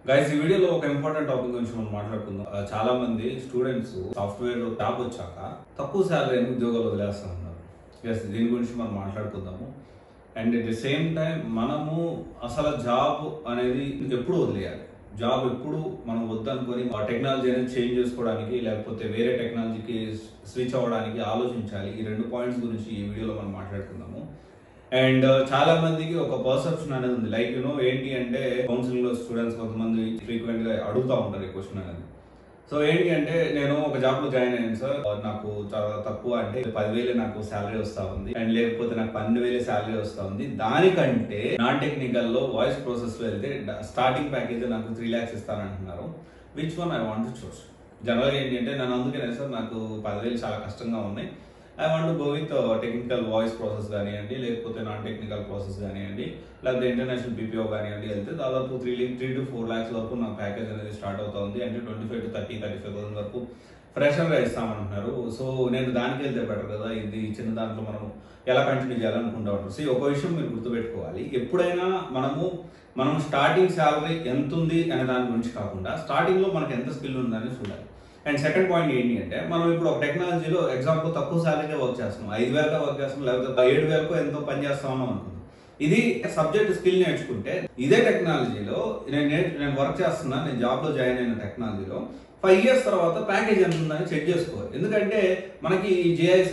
Guys ఈ వీడియోలో ఒక ఇంపార్టెంట్ టాపిక్ గురించి మనం మాట్లాడుకుందాం. చాలా మంది స్టూడెంట్స్ సాఫ్ట్వేర్ లో జాబ్ వచ్చాక తక్కువ శాలరీ ఉద్యోగాలు వదిలేస్తా ఉన్నారు. దీని గురించి మనం మాట్లాడుకుందాము. And at the same time మనము అసలు జాబ్ అనేది ఎప్పుడు వదిలేయాలి, జాబ్ ఎప్పుడు మనం వద్దనుకొని ఆ టెక్నాలజీ అనేది చేంజ్ చేసుకోవడానికి లేకపోతే వేరే టెక్నాలజీకి స్విచ్ అవ్వడానికి ఆలోచించాలి. ఈ రెండు పాయింట్స్ గురించి ఈ వీడియోలో మనం మాట్లాడుకుందాము. అండ్ చాలా మందికి ఒక పర్సెప్షన్ అనేది ఉంది, లైక్ ఏంటి అంటే కౌన్సిలింగ్ లో స్టూడెంట్స్ కొంతమంది ఫ్రీక్వెంట్ గా అడుగుతూ ఉంటారు ఈ క్వశ్చన్ అనేది. సో ఏంటి అంటే నేను ఒక జాబ్ లో జాయిన్ అయ్యాను సార్, నాకు చాలా తక్కువ అంటే 10,000 నాకు శాలరీ వస్తా ఉంది, అండ్ లేకపోతే నాకు 12,000 శాలరీ వస్తా ఉంది. దానికంటే నాన్ టెక్నికల్ లో వాయిస్ ప్రాసెస్ లో వెళ్తే స్టార్టింగ్ ప్యాకేజ్ నాకు 3 lakhs ఇస్తానంటున్నారు. Which one I want to choose. జనరల్గా ఏంటి అంటే నేను అందుకనే సార్ నాకు 10,000 చాలా కష్టంగా ఉన్నాయి, I want go with technical voice process కానివ్వండి, లేకపోతే నాన్ టెక్నికల్ ప్రాసెస్ కానివ్వండి, లేకపోతే ఇంటర్నేషనల్ బీపీఓ కానివ్వండి, వెళ్తే దాదాపు 3 to 4 lakhs వరకు నా ప్యాకేజ్ అనేది స్టార్ట్ అవుతుంది. అంటే 25 to 35,000 వరకు ఫ్రెషర్గా ఇస్తామంటున్నారు. సో నేను దానికి వెళ్తే బెటర్ కదా, ఇది చిన్న దాంట్లో మనం ఎలా కంటిన్యూ చేయాలనుకుంటా ఉంటారు. సో ఒక విషయం మీరు గుర్తుపెట్టుకోవాలి, ఎప్పుడైనా మనం స్టార్టింగ్ శాలరీ ఎంత ఉంది అనే దాని గురించి కాకుండా స్టార్టింగ్ లో మనకి ఎంత స్కిల్ ఉందని చూడాలి. అండ్ సెకండ్ పాయింట్ ఏంటి అంటే మనం ఇప్పుడు ఒక టెక్నాలజీలో ఎగ్జాంపుల్ తక్కువ శాలరీగా వర్క్ చేస్తున్నాం, 5,000 వర్క్ చేస్తున్నాం, లేకపోతే 7,000 ఎంతో పని చేస్తామని అనుకుందాం. ఇది సబ్జెక్ట్ స్కిల్ నేర్చుకుంటే ఇదే టెక్నాలజీలో నేను వర్క్ చేస్తున్నా, నేను జాబ్ లో జాయిన్ అయిన టెక్నాలజీలో 5 years తర్వాత ప్యాకేజ్ ఎంత ఉందని చెక్ చేసుకోవాలి. ఎందుకంటే మనకి జిఐఎస్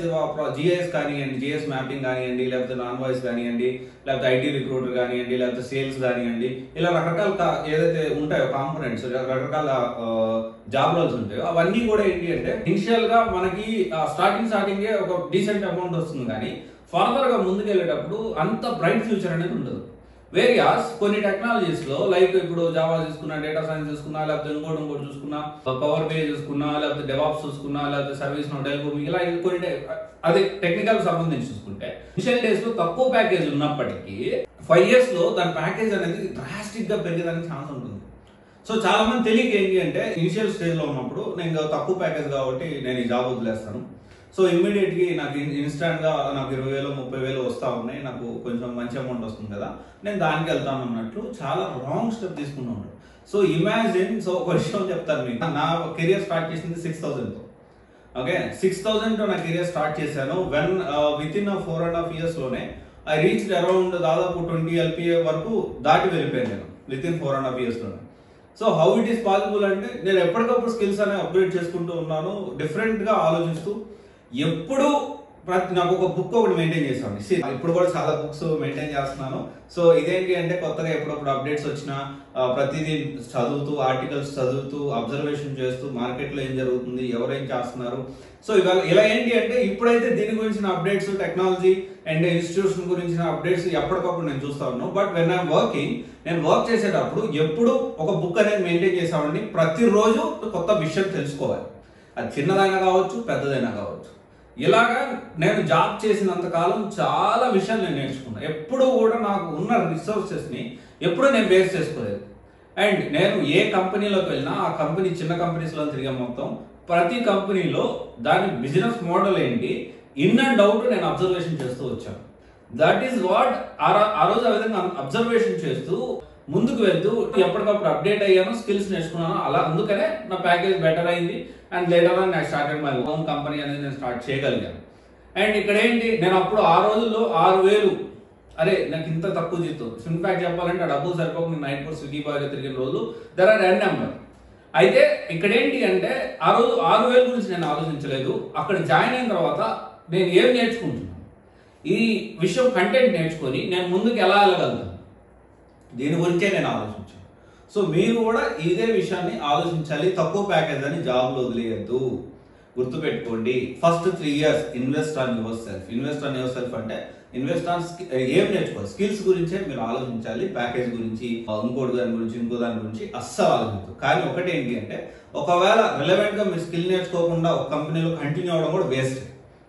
కానివ్వండి, జిఎస్ మ్యాపింగ్ కానివ్వండి, లేకపోతే నాన్ వాయిస్ కానివ్వండి, లేకపోతే ఐటీ రిక్రూటర్ కానివ్వండి, లేకపోతే సేల్స్ కానివ్వండి, ఇలా రకరకాల ఏదైతే ఉంటాయో కాంపోనెంట్స్, రకరకాల జాబ్ రోల్స్ ఉంటాయో అవన్నీ కూడా ఏంటి అంటే ఇనిషియల్ గా మనకి స్టార్టింగ్ ఒక డీసెంట్ అమౌంట్ వస్తుంది, కానీ ఫర్దర్ గా ముందుకు వెళ్ళేటప్పుడు అంత బ్రైట్ ఫ్యూచర్ అనేది ఉండదు. వేరియాస్ కొన్ని టెక్నాలజీస్ లో లైక్ ఇప్పుడు జావా చూసుకున్నా, డేటా సైన్స్ చూసుకున్నా, లేకపోతే ఇంకోటి చూసుకున్నా, పవర్ బి చూసుకున్నా, లేకపోతే డెవాప్స్ చూసుకున్నా, లేకపోతే సర్వీస్ నో డెల్కో, ఇలా కొన్ని అదే టెక్నికల్ సంబంధించి చూసుకుంటే ఇనిషియల్ డేస్ లో తక్కువ ప్యాకేజ్ ఉన్నప్పటికీ 5 years లో దాని ప్యాకేజ్ అనేది డ్రాస్టిక్ గా పెరిగేదానికి ఛాన్స్ ఉంటుంది. సో చాలా మంది తెలియక ఏంటి అంటే ఇనిషియల్ స్టేజ్ లో ఉన్నప్పుడు నేను తక్కువ ప్యాకేజ్ కాబట్టి నేను ఈ జాబ్ వదిలేస్తాను, సో ఇమ్మీడియట్ గా నాకు ఇన్స్టాంట్ గా నాకు 20,000 30,000 వస్తా ఉన్నాయి, నాకు కొంచెం మంచి అమౌంట్ వస్తుంది కదా, నేను దానికి వెళ్తాను అన్నట్లు చాలా రాంగ్ స్టెప్ తీసుకుంటూ ఉంటాను. సో ఇమాజిన్, సో ఒక విషయం చెప్తాను మీకు, నా కెరియర్ స్టార్ట్ చేసింది 6,000 తో. ఓకే, 6,000 తో నా కెరియర్ స్టార్ట్ చేశాను. విత్ ఇన్ 4.5 years లోనే ఐ రీచ్ అరౌండ్ దాదాపు 20 LPA వరకు దాటి వెళ్ళిపోయాను నేను విత్ ఇన్ 4.5 years లోనే. So how it is possible అంటే నేను ఎప్పటికప్పుడు స్కిల్స్ అనేవి అప్గ్రేడ్ చేసుకుంటూ ఉన్నాను, డిఫరెంట్ గా ఆలోచిస్తూ. ఎప్పుడు నాకు ఒక బుక్ ఒకటి మెయింటైన్ చేసాను, ఇప్పుడు కూడా చాలా బుక్స్ మెయింటైన్ చేస్తున్నాను. సో ఇదేంటి అంటే కొత్తగా ఎప్పుడప్పుడు అప్డేట్స్ వచ్చినా ప్రతిదీ చదువుతూ, ఆర్టికల్స్ చదువుతూ, అబ్జర్వేషన్ చేస్తూ, మార్కెట్ లో ఏం జరుగుతుంది, ఎవరేం చేస్తున్నారు. సో ఇలా ఏంటి అంటే ఇప్పుడైతే దీని గురించిన అప్డేట్స్, టెక్నాలజీ అండ్ ఇన్స్టిట్యూషన్ గురించిన అప్డేట్స్ ఎప్పటికప్పుడు నేను చూస్తా ఉన్నాను. బట్ వెన్ ఐఎమ్ వర్కింగ్, నేను వర్క్ చేసేటప్పుడు ఎప్పుడు ఒక బుక్ అనేది మెయింటైన్ చేసామండి. ప్రతిరోజు కొత్త విషయం తెలుసుకోవాలి, అది చిన్నదైనా కావచ్చు, పెద్దదైనా కావచ్చు. ఇలాగా నేను జాబ్ చేసినంత కాలం చాలా విషయాలు నేను నేర్చుకున్నాను. ఎప్పుడు కూడా నాకు ఉన్న రిసోర్సెస్ ని ఎప్పుడు నేను వేస్ట్ చేసుకోలేదు. అండ్ నేను ఏ కంపెనీలోకి వెళ్ళినా, ఆ కంపెనీ చిన్న కంపెనీస్ లో తిరిగే మొత్తం ప్రతి కంపెనీలో దాని బిజినెస్ మోడల్ ఏంటి, ఇన్ అండ్ అవుట్ నేను అబ్జర్వేషన్ చేస్తూ వచ్చాను. దట్ ఈస్ వాట్ ఆ రోజు ఆ విధంగా అబ్జర్వేషన్ చేస్తూ ముందుకు వెళ్తూ ఎప్పటికప్పుడు అప్డేట్ అయ్యాను, స్కిల్స్ నేర్చుకున్నాను. అలా అందుకనే నా ప్యాకేజ్ బెటర్ అయింది. And later on I started my own company అనేది నేను స్టార్ట్ చేయగలిగాను. అండ్ ఇక్కడ ఏంటి, నేను అప్పుడు ఆ రోజుల్లో 6,000, అరే నాకు ఇంత తక్కువ జీతం, ఇన్ఫాక్ట్ చెప్పాలంటే ఆ డబ్బులు సరిపోక నైట్ పూట స్విగ్గీ బాగా తిరిగిన రోజు దర్ ఆర్ ఎన్ నెంబర్. అయితే ఇక్కడ ఏంటి అంటే ఆ రోజు 6,000 గురించి నేను ఆలోచించలేదు. అక్కడ జాయిన్ అయిన తర్వాత నేను ఏం నేర్చుకుంటున్నాను, ఈ విషయం కంటెంట్ నేర్చుకొని నేను ముందుకు ఎలా వెళ్ళగలుగుతాను, దీని గురించే నేను ఆలోచించాను. సో మీరు కూడా ఇదే విషయాన్ని ఆలోచించాలి. తక్కువ ప్యాకేజ్ అని జాబ్లో వదిలేయద్దు, గుర్తుపెట్టుకోండి. First 3 years invest on your self. Invest on your self అంటే ఇన్వెస్ట్ ఆన్ ఏం నేర్చుకోవాలి, స్కిల్స్ గురించే మీరు ఆలోచించాలి. ప్యాకేజ్ గురించి, ఇంకోటి దాని గురించి, ఇంకో దాని గురించి అస్సలు ఆలోచించదు. కానీ ఒకటి ఏంటి అంటే ఒకవేళ రిలవెంట్ గా మీరు స్కిల్ నేర్చుకోకుండా ఒక కంపెనీలో కంటిన్యూ అవ్వడం కూడా వేస్ట్,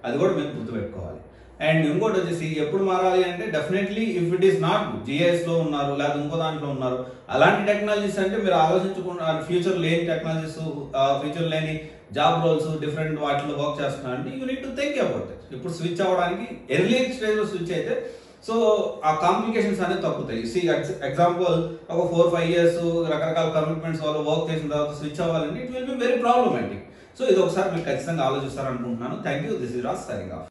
అది కూడా మీరు గుర్తుపెట్టుకోవాలి. అండ్ ఇంకోటి వచ్చేసి ఎప్పుడు మారాలి అంటే definitely if it is not GIS లో ఉన్నారు, లేదా ఇంకో దాంట్లో ఉన్నారు, అలాంటి టెక్నాలజీస్ అంటే మీరు ఆలోచించకుండా ఫ్యూచర్ లేని టెక్నాలజీస్, ఫ్యూచర్ లేని జాబ్ రోల్స్, డిఫరెంట్ వాటిలో వర్క్ చేస్తున్నారు అంటే you need to think about it. ఇప్పుడు స్విచ్ అవ్వడానికి ఎర్లీ స్టేజ్ లో స్విచ్ అయితే సో ఆ కాంప్లికేషన్స్ అనేది తగ్గుతాయి. ఎగ్జాంపుల్ ఒక 4-5 years రకరకాల కమిట్మెంట్స్ వల్ల వర్క్ చేసిన తర్వాత స్విచ్ అవ్వాలంటే it will be very problematic. So ఇది ఒకసారి మీరు ఖచ్చితంగా ఆలోచిస్తారనుకుంటున్నాను. Thank you. This is Raj signing of.